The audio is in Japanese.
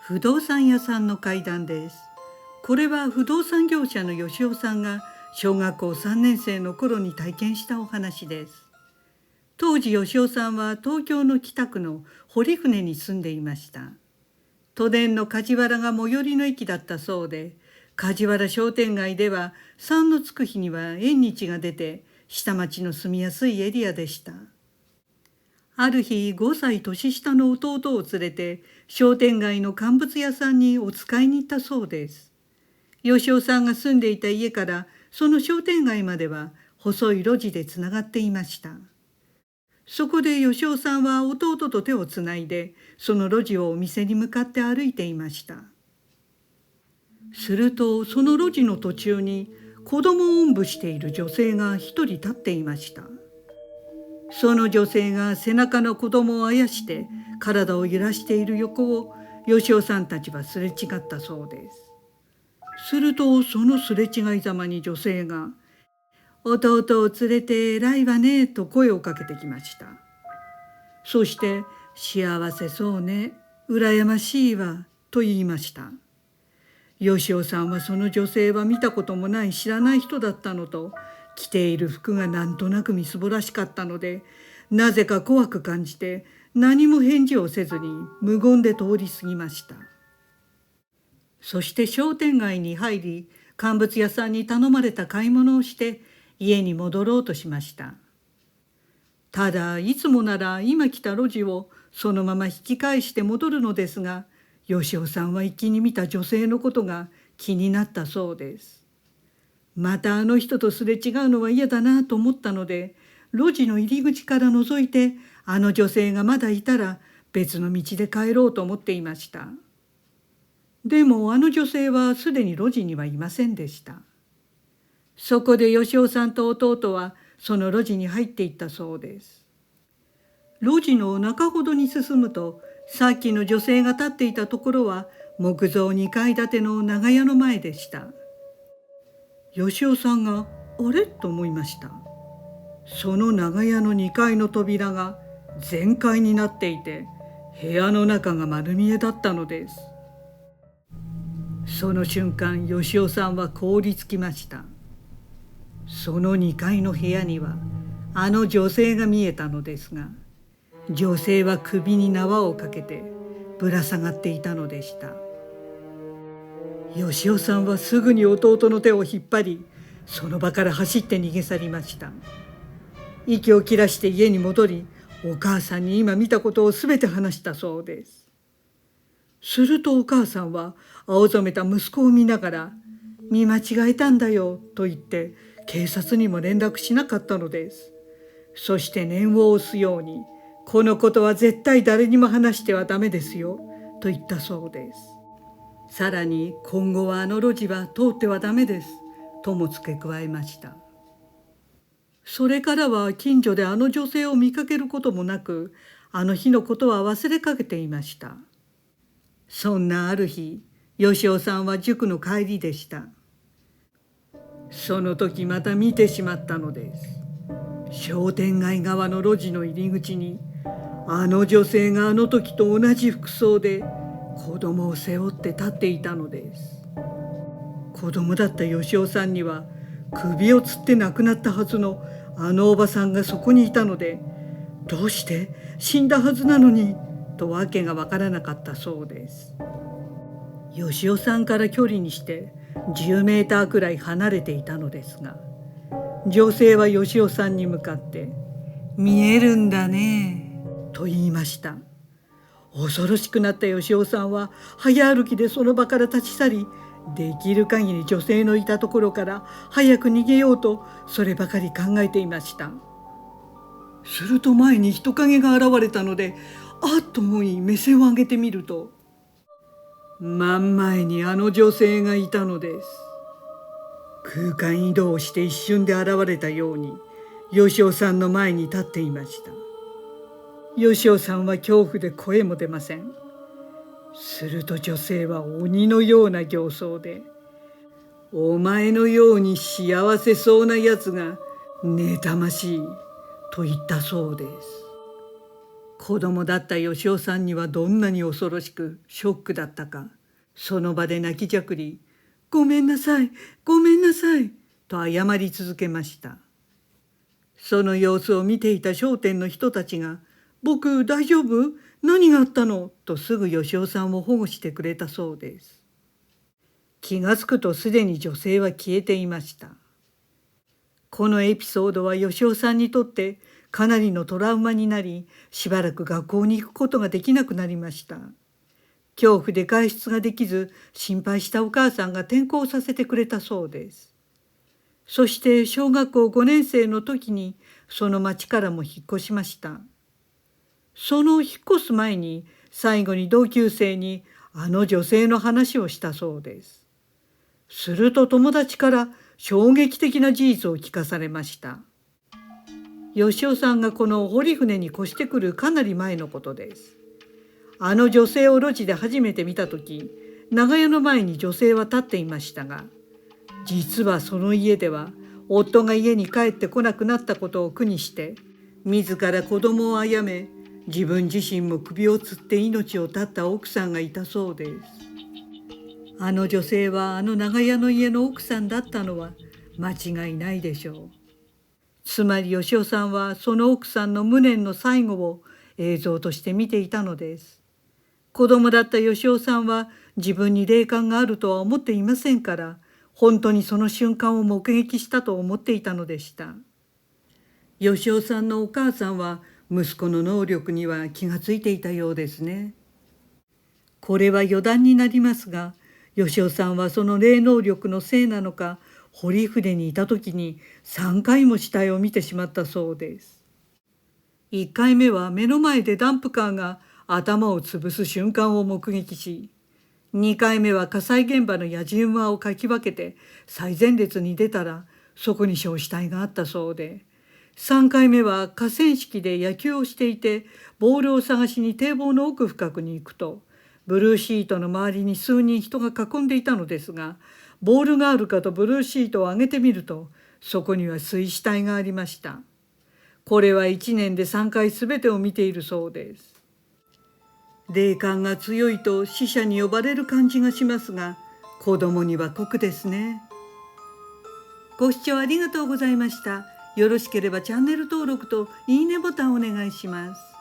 不動産屋さんの怪談です。これは不動産業者の吉尾さんが小学校3年生の頃に体験したお話です。当時吉尾さんは東京の北区の堀船に住んでいました。都電の梶原が最寄りの駅だったそうで、梶原商店街では3のつく日には縁日が出て、下町の住みやすいエリアでした。ある日5歳年下の弟を連れて商店街の乾物屋さんにお使いに行ったそうです。吉尾さんが住んでいた家からその商店街までは細い路地でつながっていました。そこで吉尾さんは弟と手をつないでその路地をお店に向かって歩いていました。するとその路地の途中に子供をおんぶしている女性が一人立っていました。その女性が背中の子供をあやして体を揺らしている横を吉尾さんたちはすれ違ったそうです。するとそのすれ違いざまに女性が弟を連れて偉いわねと声をかけてきました。そして幸せそうね、羨ましいわと言いました。吉尾さんはその女性は見たこともない知らない人だったのと、着ている服がなんとなくみすぼらしかったので、なぜか怖く感じて何も返事をせずに無言で通り過ぎました。そして商店街に入り、乾物屋さんに頼まれた買い物をして家に戻ろうとしました。ただいつもなら今来た路地をそのまま引き返して戻るのですが、吉尾さんは一気に見た女性のことが気になったそうです。またあの人とすれ違うのは嫌だなと思ったので、路地の入り口から覗いてあの女性がまだいたら別の道で帰ろうと思っていました。でもあの女性はすでに路地にはいませんでした。そこで吉尾さんと弟はその路地に入っていったそうです。路地の中ほどに進むと、さっきの女性が立っていたところは木造2階建ての長屋の前でした。吉尾さんがあれと思いました。その長屋の2階の扉が全開になっていて、部屋の中が丸見えだったのです。その瞬間吉尾さんは凍りつきました。その2階の部屋にはあの女性が見えたのですが、女性は首に縄をかけてぶら下がっていたのでした。吉尾さんはすぐに弟の手を引っ張り、その場から走って逃げ去りました。息を切らして家に戻り、お母さんに今見たことをすべて話したそうです。するとお母さんは青ざめた息子を見ながら、見間違えたんだよと言って警察にも連絡しなかったのです。そして念を押すように、このことは絶対誰にも話してはダメですよと言ったそうです。さらに今後はあの路地は通ってはダメですとも付け加えました。それからは近所であの女性を見かけることもなく、あの日のことは忘れかけていました。そんなある日、吉尾さんは塾の帰りでした。その時また見てしまったのです。商店街側の路地の入り口に、あの女性があの時と同じ服装で子供を背負って立っていたのです。子供だった吉尾さんには首をつって亡くなったはずのあのおばさんがそこにいたので、どうして死んだはずなのにと訳がわからなかったそうです。吉尾さんから距離にして10メーターくらい離れていたのですが、女性は吉尾さんに向かって「見えるんだね」と言いました。恐ろしくなった吉尾さんは早歩きでその場から立ち去り、できる限り女性のいたところから早く逃げようとそればかり考えていました。すると前に人影が現れたので、あっと思い目線を上げてみると、真ん前にあの女性がいたのです。空間移動をして一瞬で現れたように吉尾さんの前に立っていました。吉尾さんは恐怖で声も出ません。すると女性は鬼のような形相で、お前のように幸せそうなやつが妬ましいと言ったそうです。子供だった吉雄さんにはどんなに恐ろしくショックだったか、その場で泣きじゃくり、ごめんなさい、ごめんなさい、と謝り続けました。その様子を見ていた商店の人たちが、僕大丈夫？何があったの？とすぐ吉雄さんを保護してくれたそうです。気がつくとすでに女性は消えていました。このエピソードは吉雄さんにとってかなりのトラウマになり、しばらく学校に行くことができなくなりました。恐怖で外出ができず、心配したお母さんが転校させてくれたそうです。そして小学校5年生の時にその町からも引っ越しました。その引っ越す前に最後に同級生にあの女性の話をしたそうです。すると友達から衝撃的な事実を聞かされました。吉雄さんがこの堀船に越してくるかなり前のことです。あの女性を路地で初めて見た時、長屋の前に女性は立っていましたが、実はその家では夫が家に帰ってこなくなったことを苦にして、自ら子供を殺め、自分自身も首をつって命を絶った奥さんがいたそうです。あの女性はあの長屋の家の奥さんだったのは間違いないでしょう。つまり吉雄さんはその奥さんの無念の最後を映像として見ていたのです。子供だった吉雄さんは自分に霊感があるとは思っていませんから、本当にその瞬間を目撃したと思っていたのでした。吉雄さんのお母さんは息子の能力には気がついていたようですね。これは余談になりますが、吉雄さんはその霊能力のせいなのか、堀船にいた時に3回も死体を見てしまったそうです。1回目は目の前でダンプカーが頭を潰す瞬間を目撃し、2回目は火災現場のやじ馬をかき分けて最前列に出たらそこに焼死体があったそうで、3回目は河川敷で野球をしていてボールを探しに堤防の奥深くに行くと、ブルーシートの周りに数人人が囲んでいたのですが、ボールがあるかとブルーシートを上げてみると、そこには水死体がありました。これは1年で3回すべてを見ているそうです。霊感が強いと死者に呼ばれる感じがしますが、子供には酷ですね。ご視聴ありがとうございました。よろしければチャンネル登録といいねボタンをお願いします。